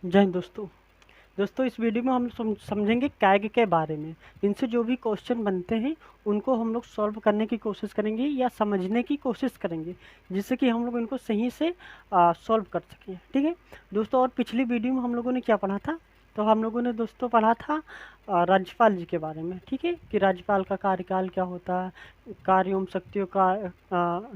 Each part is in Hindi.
जय हिंद दोस्तों। दोस्तों इस वीडियो में हम समझेंगे कैग के बारे में। इनसे जो भी क्वेश्चन बनते हैं उनको हम लोग सॉल्व करने की कोशिश करेंगे या समझने की कोशिश करेंगे, जिससे कि हम लोग इनको सही से सॉल्व कर सकें। ठीक है दोस्तों। और पिछली वीडियो में हम लोगों ने क्या पढ़ा था? तो हम लोगों ने दोस्तों पढ़ा था राज्यपाल जी के बारे में। ठीक है, कि राज्यपाल का कार्यकाल क्या होता है, कार्य एवं शक्तियों का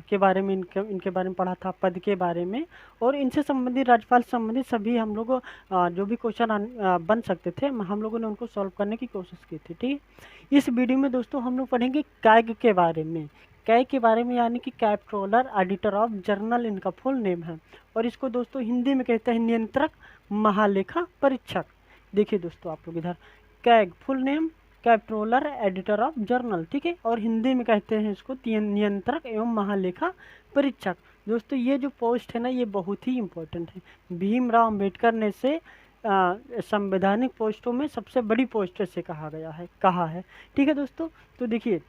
के बारे में, इनके बारे में पढ़ा था, पद के बारे में। और इनसे संबंधित, राज्यपाल से संबंधित सभी हम लोग जो भी क्वेश्चन बन सकते थे हम लोगों ने उनको सॉल्व करने की कोशिश की थी। ठीक है, इस वीडियो में दोस्तों हम लोग पढ़ेंगे कैग के बारे में। कैग के बारे में यानी कि कंट्रोलर ऑडिटर ऑफ जर्नल इनका फुल नेम है। और इसको दोस्तों हिंदी में कहते हैं नियंत्रक महालेखा परीक्षक। देखिए दोस्तों आप लोग इधर, CAG full name controller editor of journal. ठीक है, और हिंदी में कहते हैं इसको नियंत्रक एवं महालेखा परीक्षक। दोस्तों ये जो पोस्ट है ना, ये बहुत ही इम्पोर्टेंट है। भीमराव अंबेडकर ने से संवैधानिक पोस्टों में सबसे बड़ी पोस्ट से कहा है। ठीक है दोस्तों, तो देखिए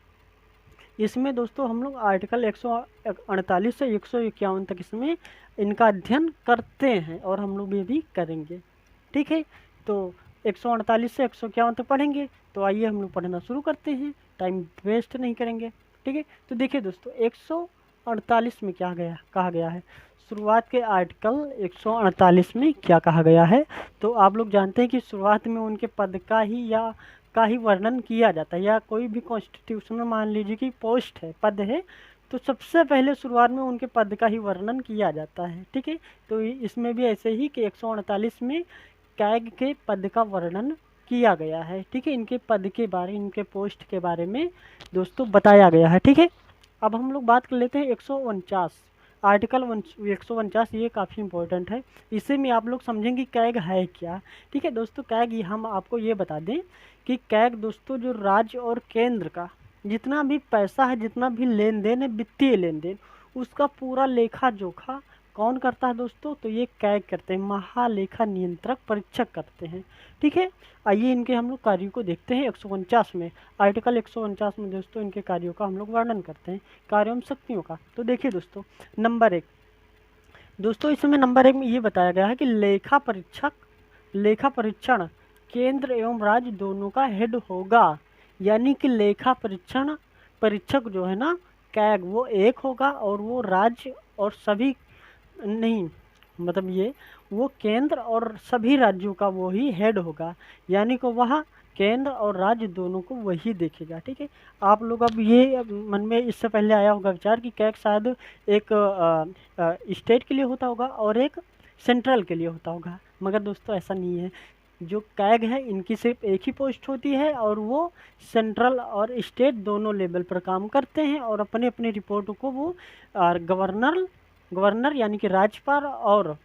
इसमें दोस्तों हम लोग आर्टिकल 148 से 151 तक इसमें इनका अध्ययन करते हैं और हम लोग ये भी करेंगे। ठीक है, तो 148 से 151 तक पढ़ेंगे। तो आइए हम लोग पढ़ना शुरू करते हैं, टाइम वेस्ट नहीं करेंगे। ठीक है, तो देखिए दोस्तों 148 में क्या कहा गया है। शुरुआत के आर्टिकल 148 में क्या कहा गया है, तो आप लोग जानते हैं कि शुरुआत में उनके पद का ही वर्णन किया जाता है। या कोई भी कॉन्स्टिट्यूशनल मान लीजिए कि पोस्ट है, पद है, तो सबसे पहले शुरुआत में उनके पद का ही वर्णन किया जाता है। ठीक है, तो इसमें भी ऐसे ही कि 148 में कैग के पद का वर्णन किया गया है। ठीक है, इनके पद के बारे, इनके पोस्ट के बारे में दोस्तों बताया गया है। ठीक है, अब हम लोग बात कर लेते हैं 149 आर्टिकल 149। ये काफ़ी इंपॉर्टेंट है, इसे में आप लोग समझेंगे कैग है क्या। ठीक है दोस्तों, कैग हम आपको ये बता दें कि कैग दोस्तों जो राज्य और केंद्र का जितना भी पैसा है, जितना भी लेन देन है, वित्तीय लेन देन, उसका पूरा लेखा जोखा कौन करता है दोस्तों? तो ये कैग करते हैं, महालेखा नियंत्रक परीक्षक करते हैं। ठीक है, आइए इनके हम लोग कार्यों को देखते हैं। 149 में, आर्टिकल 149 में दोस्तों इनके कार्यों का हम लोग वर्णन करते हैं, कार्यों एवं शक्तियों का। तो देखिए दोस्तों नंबर 1, दोस्तों इसमें नंबर 1 में ये बताया गया है कि लेखा परीक्षण केंद्र एवं राज्य दोनों का हेड होगा। यानी कि लेखा परीक्षक जो है ना, कैग, वो एक होगा और वो राज्य और सभी नहीं, मतलब ये वो केंद्र और सभी राज्यों का वो ही हेड होगा। यानी कि वह केंद्र और राज्य दोनों को वही देखेगा। ठीक है, आप लोग अब ये मन में इससे पहले आया होगा विचार कि कैग शायद एक स्टेट के लिए होता होगा और एक सेंट्रल के लिए होता होगा, मगर दोस्तों ऐसा नहीं है। जो कैग है इनकी सिर्फ एक ही पोस्ट होती है और वो सेंट्रल और स्टेट दोनों लेवल पर काम करते हैं और अपने अपने रिपोर्ट को वो गवर्नर यानी कि राज्यपाल और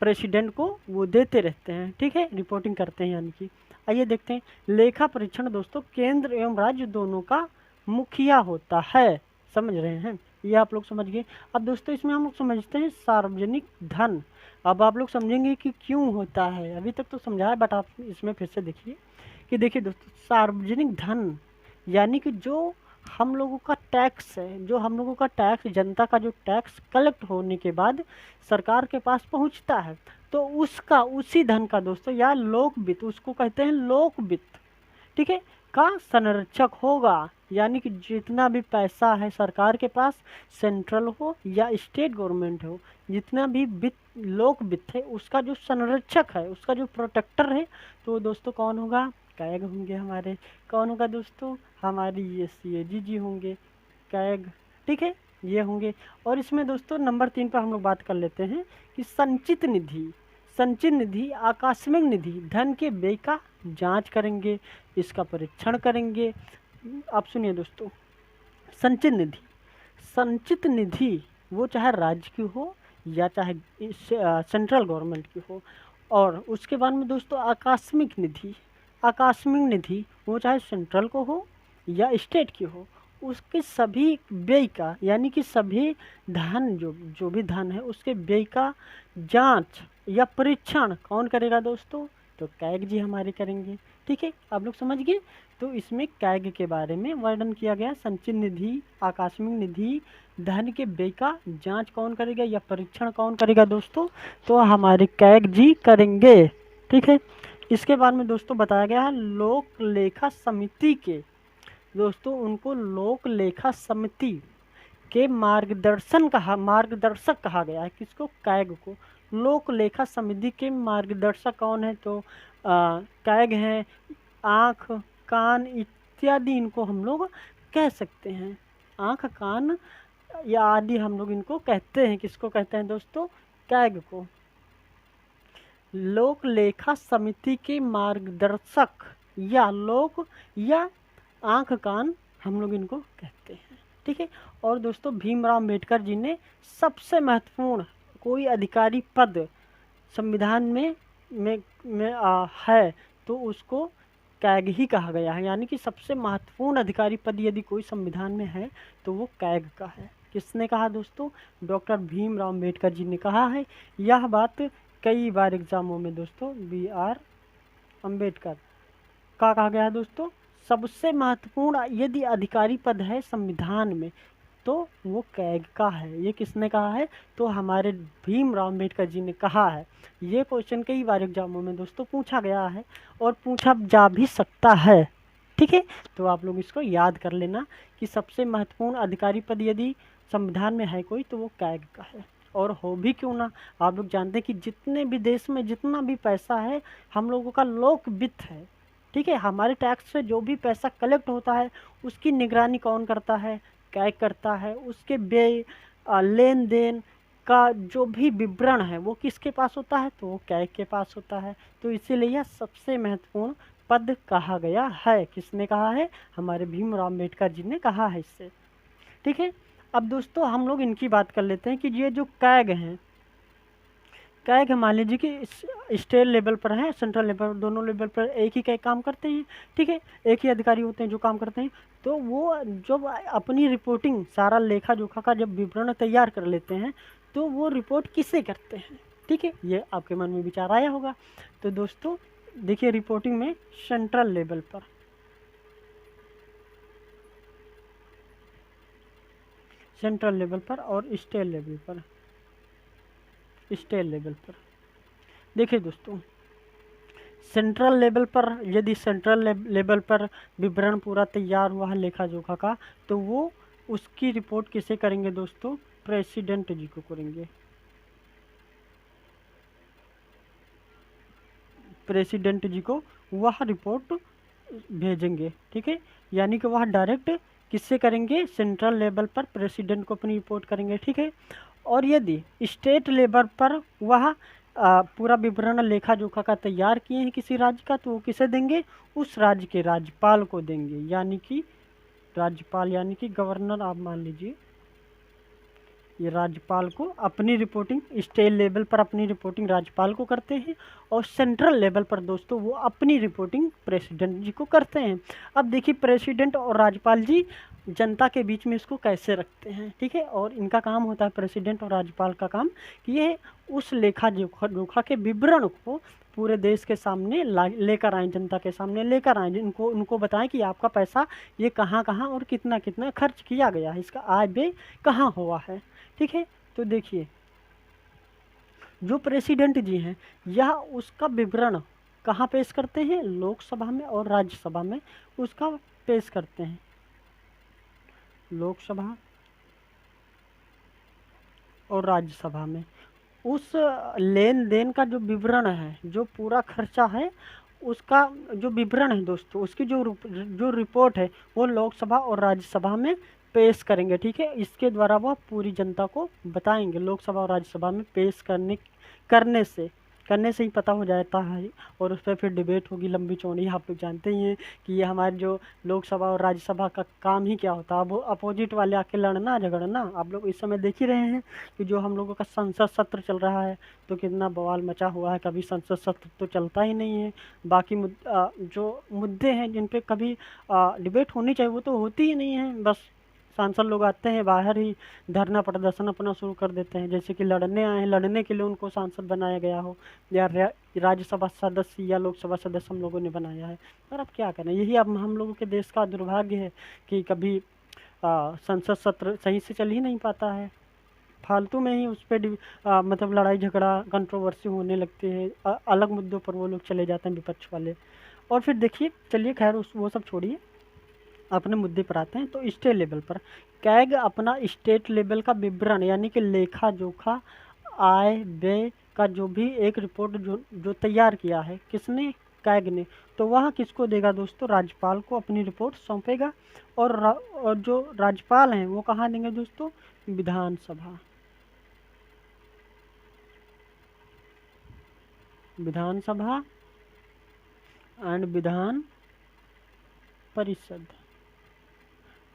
प्रेसिडेंट को वो देते रहते हैं। ठीक है, रिपोर्टिंग करते हैं यानी कि। आइए देखते हैं, लेखा परीक्षण दोस्तों केंद्र एवं राज्य दोनों का मुखिया होता है। समझ रहे हैं, ये आप लोग समझ गए। अब दोस्तों इसमें हम लोग समझते हैं सार्वजनिक धन। अब आप लोग समझेंगे कि क्यों होता है, अभी तक तो समझा है बट आप इसमें फिर से देखिए कि देखिए दोस्तों सार्वजनिक धन यानी कि जो हम लोगों का टैक्स है, जो हम लोगों का टैक्स, जनता का जो टैक्स कलेक्ट होने के बाद सरकार के पास पहुंचता है, तो उसका, उसी धन का दोस्तों, या लोक वित्त, उसको कहते हैं लोक वित्त। ठीक है, का संरक्षक होगा। यानी कि जितना भी पैसा है सरकार के पास, सेंट्रल हो या स्टेट गवर्नमेंट हो, जितना भी वित्त, लोक वित्त है, उसका जो संरक्षक है, उसका जो प्रोटेक्टर है, तो दोस्तों कौन होगा? कैग होंगे हमारे। कौन होगा दोस्तों? हमारी ये CAG जी होंगे, कैग। ठीक है, ये होंगे। और इसमें दोस्तों नंबर 3 पर हम लोग बात कर लेते हैं कि संचित निधि आकस्मिक निधि धन के व्यय का जांच करेंगे, इसका परीक्षण करेंगे। आप सुनिए दोस्तों, संचित निधि वो चाहे राज्य की हो या चाहे सेंट्रल गवर्नमेंट की हो। और उसके बाद में दोस्तों आकस्मिक निधि वो चाहे सेंट्रल को हो या स्टेट की हो, उसके सभी व्यय का, यानी कि सभी धन, जो भी धन है उसके व्यय का जांच या परीक्षण कौन करेगा दोस्तों? तो कैग जी हमारे करेंगे। ठीक है, आप लोग समझ गए। तो इसमें कैग के बारे में वर्णन किया गया। संचित निधि, आकस्मिक निधि, धन के व्यय का जांच कौन करेगा या परीक्षण कौन करेगा दोस्तों? तो हमारे कैग जी करेंगे। ठीक है। इसके बाद में दोस्तों बताया गया है लोक लेखा समिति के, दोस्तों उनको लोक लेखा समिति के मार्गदर्शक कहा गया है। किसको? कैग को। लोक लेखा समिति के मार्गदर्शक कौन है? तो कैग हैं। आँख, कान इत्यादि इनको हम लोग कह सकते हैं। आँख, कान या आदि हम लोग इनको कहते हैं। किसको कहते हैं दोस्तों? कैग को। लोक लेखा समिति के मार्गदर्शक या आँख, कान हम लोग इनको कहते हैं। ठीक है। और दोस्तों भीमराव अम्बेडकर जी ने सबसे महत्वपूर्ण कोई अधिकारी पद संविधान में है तो उसको कैग ही कहा गया है। यानी कि सबसे महत्वपूर्ण अधिकारी पद यदि कोई संविधान में है तो वो कैग का है। किसने कहा दोस्तों? डॉक्टर भीमराव अम्बेडकर जी ने कहा है। यह बात कई बार एग्जामों में दोस्तों BR अम्बेडकर का कहा गया है दोस्तों। सबसे महत्वपूर्ण यदि अधिकारी पद है संविधान में तो वो कैग का है। ये किसने कहा है? तो हमारे भीमराव अम्बेडकर जी ने कहा है। ये क्वेश्चन कई बार एग्जामों में दोस्तों पूछा गया है और पूछा जा भी सकता है। ठीक है। तो आप लोग इसको याद कर लेना कि सबसे महत्वपूर्ण अधिकारी पद यदि संविधान में है कोई तो वो कैग का है। और हो भी क्यों ना, आप लोग जानते हैं कि जितने भी देश में जितना भी पैसा है हम लोगों का लोक वित्त है। ठीक है। हमारे टैक्स से जो भी पैसा कलेक्ट होता है उसकी निगरानी कौन करता है? कैग करता है। उसके लेन देन का जो भी विवरण है वो किसके पास होता है? तो वो कैग के पास होता है। तो इसीलिए यह सबसे महत्वपूर्ण पद कहा गया है। किसने कहा है? हमारे भीमराव अम्बेडकर जी ने कहा है इससे। ठीक है। अब दोस्तों हम लोग इनकी बात कर लेते हैं कि ये जो कैग हैं, कैग मान लीजिए कि स्टेट लेवल पर है, सेंट्रल लेवल, दोनों लेवल पर एक ही कैग काम करते हैं। ठीक है। एक ही अधिकारी होते हैं जो काम करते हैं। तो वो जब अपनी रिपोर्टिंग सारा लेखा जोखा का जब विवरण तैयार कर लेते हैं तो वो रिपोर्ट किसे करते हैं? ठीक है। ये आपके मन में विचार आया होगा। तो दोस्तों देखिए रिपोर्टिंग में सेंट्रल लेवल पर, सेंट्रल लेवल पर और स्टेट लेवल पर, स्टेट लेवल पर देखिए दोस्तों सेंट्रल लेवल पर यदि सेंट्रल लेवल पर विवरण पूरा तैयार हुआ है लेखा जोखा का तो वो उसकी रिपोर्ट किसे करेंगे दोस्तों? प्रेसिडेंट जी को करेंगे। प्रेसिडेंट जी को वह रिपोर्ट भेजेंगे। ठीक है। यानी कि वह डायरेक्ट किससे करेंगे? सेंट्रल लेवल पर प्रेसिडेंट को अपनी रिपोर्ट करेंगे। ठीक है। और यदि स्टेट लेवल पर वह पूरा विवरण लेखा जोखा का तैयार किए हैं किसी राज्य का तो वो किसे देंगे? उस राज्य के राज्यपाल को देंगे। यानी कि राज्यपाल यानी कि गवर्नर आप मान लीजिए, ये राज्यपाल को अपनी रिपोर्टिंग स्टेट लेवल पर अपनी रिपोर्टिंग राज्यपाल को करते हैं और सेंट्रल लेवल पर दोस्तों वो अपनी रिपोर्टिंग प्रेसिडेंट जी को करते हैं। अब देखिए प्रेसिडेंट और राज्यपाल जी जनता के बीच में इसको कैसे रखते हैं। ठीक है। और इनका काम होता है, प्रेसिडेंट और राज्यपाल का काम, कि ये उस लेखा जोखा के विवरण को पूरे देश के सामने लेकर आएँ, जनता के सामने लेकर आएँ। उनको बताएं कि आपका पैसा ये कहाँ कहाँ और कितना कितना खर्च किया गया है, इसका आय व्यय कहाँ हुआ है। ठीक है। तो देखिए जो प्रेसिडेंट जी हैं यह उसका विवरण कहाँ पेश करते हैं? लोकसभा में और राज्यसभा में उसका पेश करते हैं। लोकसभा और राज्यसभा में उस लेन देन का जो विवरण है, जो पूरा खर्चा है उसका जो विवरण है दोस्तों, उसकी जो रिपोर्ट है वो लोकसभा और राज्यसभा में पेश करेंगे। ठीक है। इसके द्वारा वह पूरी जनता को बताएंगे। लोकसभा और राज्यसभा में पेश करने से ही पता हो जाता है और उस पर फिर डिबेट होगी लंबी चौड़ी। आप लोग जानते ही हैं कि ये हमारे जो लोकसभा और राज्यसभा का काम ही क्या होता है, वो अपोजिट वाले आके लड़ना झगड़ना। आप लोग इस समय देख ही रहे हैं कि जो हम लोगों का संसद सत्र चल रहा है तो कितना बवाल मचा हुआ है। कभी संसद सत्र तो चलता ही नहीं है, बाकी जो मुद्दे हैं जिन पे कभी डिबेट होनी चाहिए वो तो होती ही नहीं है। बस सांसद लोग आते हैं बाहर ही धरना प्रदर्शन अपना शुरू कर देते हैं, जैसे कि लड़ने आए हैं, लड़ने के लिए उनको सांसद बनाया गया हो या राज्यसभा सदस्य या लोकसभा सदस्य हम लोगों ने बनाया है। और अब क्या करें, यही अब हम लोगों के देश का दुर्भाग्य है कि कभी संसद सत्र सही से चल ही नहीं पाता है। फालतू में ही उस पर मतलब लड़ाई झगड़ा कंट्रोवर्सी होने लगती है, अलग मुद्दों पर वो लोग चले जाते हैं विपक्ष वाले। और फिर देखिए, चलिए खैर उस वो सब छोड़िए, अपने मुद्दे पर आते हैं। तो स्टेट लेवल पर कैग अपना स्टेट लेवल का विवरण यानी कि लेखा जोखा आय व्यय का जो भी एक रिपोर्ट जो जो तैयार किया है, किसने? कैग ने। तो वह किसको देगा दोस्तों? राज्यपाल को अपनी रिपोर्ट सौंपेगा। और जो राज्यपाल हैं वो कहाँ देंगे दोस्तों? विधानसभा। विधानसभा एंड विधान परिषद।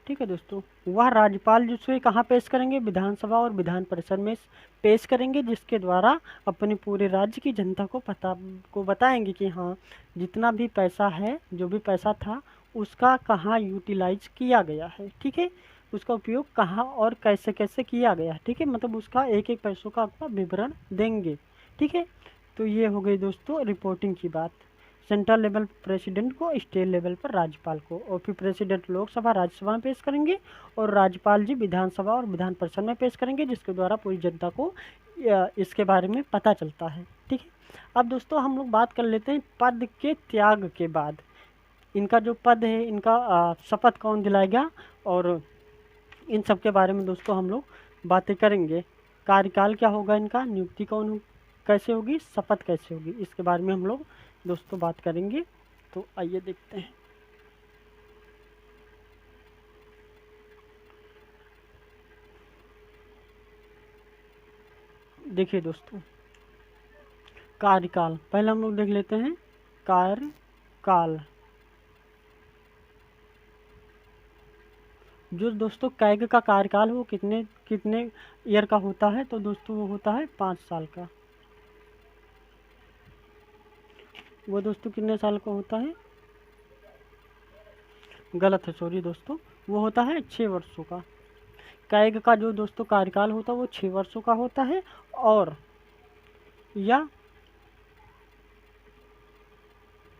ठीक है दोस्तों, वह राज्यपाल जिसे कहाँ पेश करेंगे? विधानसभा और विधान परिषद में पेश करेंगे, जिसके द्वारा अपने पूरे राज्य की जनता को बताएंगे कि हाँ, जितना भी पैसा है, जो भी पैसा था, उसका कहाँ यूटिलाइज किया गया है। ठीक है, उसका उपयोग कहाँ और कैसे कैसे किया गया है। ठीक है, मतलब उसका एक एक पैसों का आपका विवरण देंगे। ठीक है, तो ये हो गई दोस्तों रिपोर्टिंग की बात। सेंट्रल लेवल प्रेसिडेंट को, स्टेट लेवल पर राज्यपाल को, और फिर प्रेसिडेंट लोकसभा राज्यसभा में पेश करेंगे और राज्यपाल जी विधानसभा और विधान परिषद में पेश करेंगे, जिसके द्वारा पूरी जनता को इसके बारे में पता चलता है। ठीक है, अब दोस्तों हम लोग बात कर लेते हैं पद के त्याग के बाद इनका जो पद है, इनका शपथ कौन दिलाएगा, और इन सब के बारे में दोस्तों हम लोग बातें करेंगे। कार्यकाल क्या होगा इनका, नियुक्ति कैसे होगी, शपथ कैसे होगी, इसके बारे में हम लोग दोस्तों बात करेंगे। तो आइए देखते हैं। देखिए दोस्तों, कार्यकाल पहले हम लोग देख लेते हैं। कार्यकाल जो दोस्तों कैग का कार्यकाल वो कितने कितने ईयर का होता है? तो दोस्तों वो होता है 5 साल का। वो दोस्तों कितने साल का होता है? गलत है, सॉरी दोस्तों, वो होता है 6 वर्षों का। कैग का जो दोस्तों कार्यकाल होता है वो 6 वर्षों का होता है, और या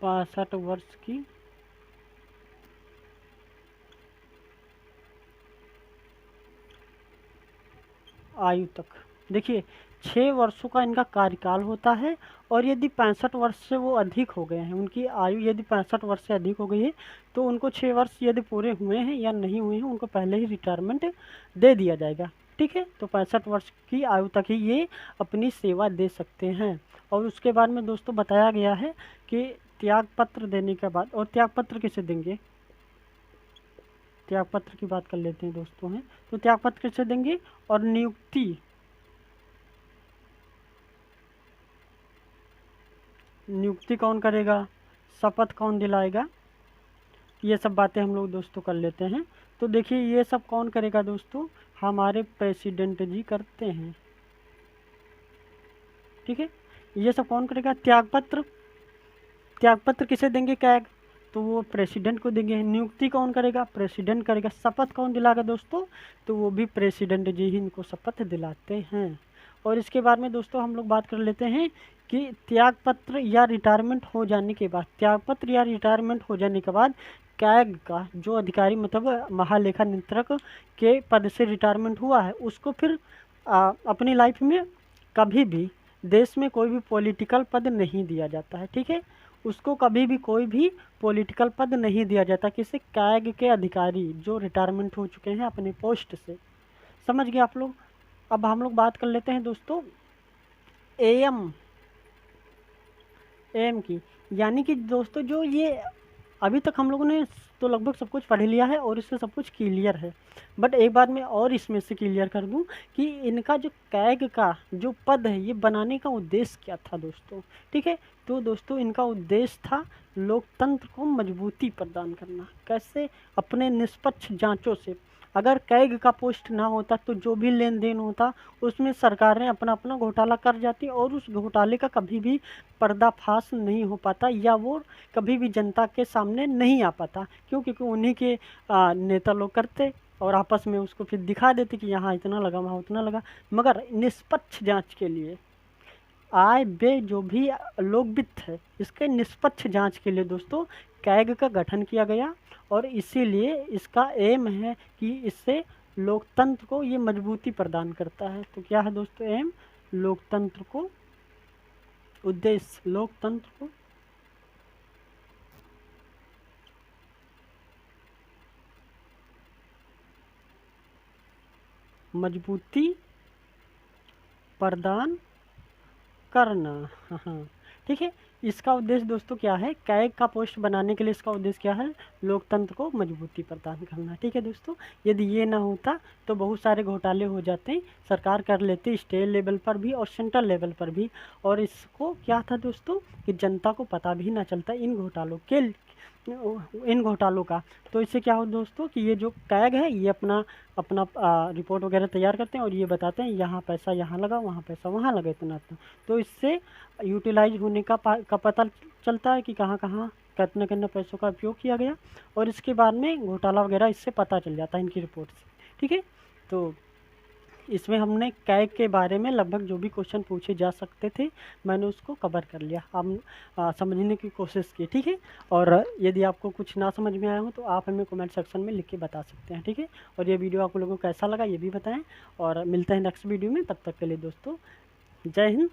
65 वर्ष की आयु तक। देखिए, 6 वर्षों का इनका कार्यकाल होता है, और यदि 65 वर्ष से वो अधिक हो गए हैं, उनकी आयु यदि 65 वर्ष से अधिक हो गई है, तो उनको 6 वर्ष यदि पूरे हुए हैं या नहीं हुए हैं, उनको पहले ही रिटायरमेंट दे दिया जाएगा। ठीक है, तो 65 वर्ष की आयु तक ही ये अपनी सेवा दे सकते हैं। और उसके बाद में दोस्तों बताया गया है कि त्याग पत्र देने के बाद, और त्याग पत्र किसे देंगे? त्याग पत्र की बात कर लेते हैं दोस्तों हैं, तो त्याग पत्र किसे देंगे? और नियुक्ति कौन करेगा? शपथ कौन दिलाएगा? ये सब बातें हम लोग दोस्तों कर लेते हैं। तो देखिए, ये सब कौन करेगा दोस्तों? हमारे प्रेसिडेंट जी करते हैं। ठीक है, ये सब कौन करेगा? त्यागपत्र किसे देंगे? कैग, तो वो प्रेसिडेंट को देंगे। नियुक्ति कौन करेगा? प्रेसिडेंट करेगा। शपथ कौन दिलाएगा दोस्तों? तो वो भी प्रेसिडेंट जी ही इनको शपथ दिलाते हैं। और इसके बारे में दोस्तों हम लोग बात कर लेते हैं कि त्यागपत्र या रिटायरमेंट हो जाने के बाद, त्यागपत्र या रिटायरमेंट हो जाने के बाद कैग का जो अधिकारी मतलब महालेखा नियंत्रक के पद से रिटायरमेंट हुआ है, उसको फिर अपनी लाइफ में कभी भी देश में कोई भी पॉलिटिकल पद नहीं दिया जाता है। ठीक है, उसको कभी भी कोई भी पॉलिटिकल पद नहीं दिया जाता। किसी कैग के अधिकारी जो रिटायरमेंट हो चुके हैं अपने पोस्ट से। समझ गए आप लोग? अब हम लोग बात कर लेते हैं दोस्तों एएम की, यानी कि दोस्तों जो ये अभी तक हम लोगों ने तो लगभग सब कुछ पढ़ लिया है और इससे सब कुछ क्लियर है, बट एक बार मैं और इसमें से क्लियर कर दूं कि इनका जो कैग का जो पद है ये बनाने का उद्देश्य क्या था दोस्तों। ठीक है, तो दोस्तों इनका उद्देश्य था लोकतंत्र को मजबूती प्रदान करना। कैसे? अपने निष्पक्ष जांचों से। अगर कैग का पोस्ट ना होता तो जो भी लेन देन होता उसमें सरकार ने अपना अपना घोटाला कर जाती, और उस घोटाले का कभी भी पर्दाफाश नहीं हो पाता, या वो कभी भी जनता के सामने नहीं आ पाता। क्यों? क्योंकि उन्हीं के नेता लोग करते और आपस में उसको फिर दिखा देते कि यहाँ इतना लगा, वहाँ उतना लगा। मगर निष्पक्ष जांच के लिए आय व्यय जो भी लोकवित्त है, इसके निष्पक्ष जांच के लिए दोस्तों कैग का गठन किया गया, और इसीलिए इसका एम है कि इससे लोकतंत्र को ये मजबूती प्रदान करता है। तो क्या है दोस्तों एम, लोकतंत्र को, उद्देश्य लोकतंत्र को मजबूती प्रदान करना। हाँ, ठीक है। इसका उद्देश्य दोस्तों क्या है, कैग का पोस्ट बनाने के लिए इसका उद्देश्य क्या है, लोकतंत्र को मजबूती प्रदान करना। ठीक है दोस्तों, यदि ये ना होता तो बहुत सारे घोटाले हो जाते, सरकार कर लेती स्टेट लेवल पर भी और सेंट्रल लेवल पर भी, और इसको क्या था दोस्तों कि जनता को पता भी ना चलता इन घोटालों का। तो इससे क्या हो दोस्तों कि ये जो कैग है ये अपना अपना रिपोर्ट वगैरह तैयार करते हैं और ये बताते हैं यहाँ पैसा यहाँ लगा, वहाँ पैसा वहाँ लगा, इतना। तो इससे यूटिलाइज होने का पता चलता है कि कहाँ कहाँ कितने कितने पैसों का उपयोग किया गया, और इसके बाद में घोटाला वगैरह इससे पता चल जाता है इनकी रिपोर्ट से। ठीक है, तो इसमें हमने कैग के बारे में लगभग जो भी क्वेश्चन पूछे जा सकते थे मैंने उसको कवर कर लिया, हम समझने की कोशिश की। ठीक है, और यदि आपको कुछ ना समझ में आया हो तो आप हमें कमेंट सेक्शन में लिख के बता सकते हैं। ठीक है, और ये वीडियो आप लोगों को कैसा लगा ये भी बताएं, और मिलते हैं नेक्स्ट वीडियो में। तब तक के लिए दोस्तों जय हिंद,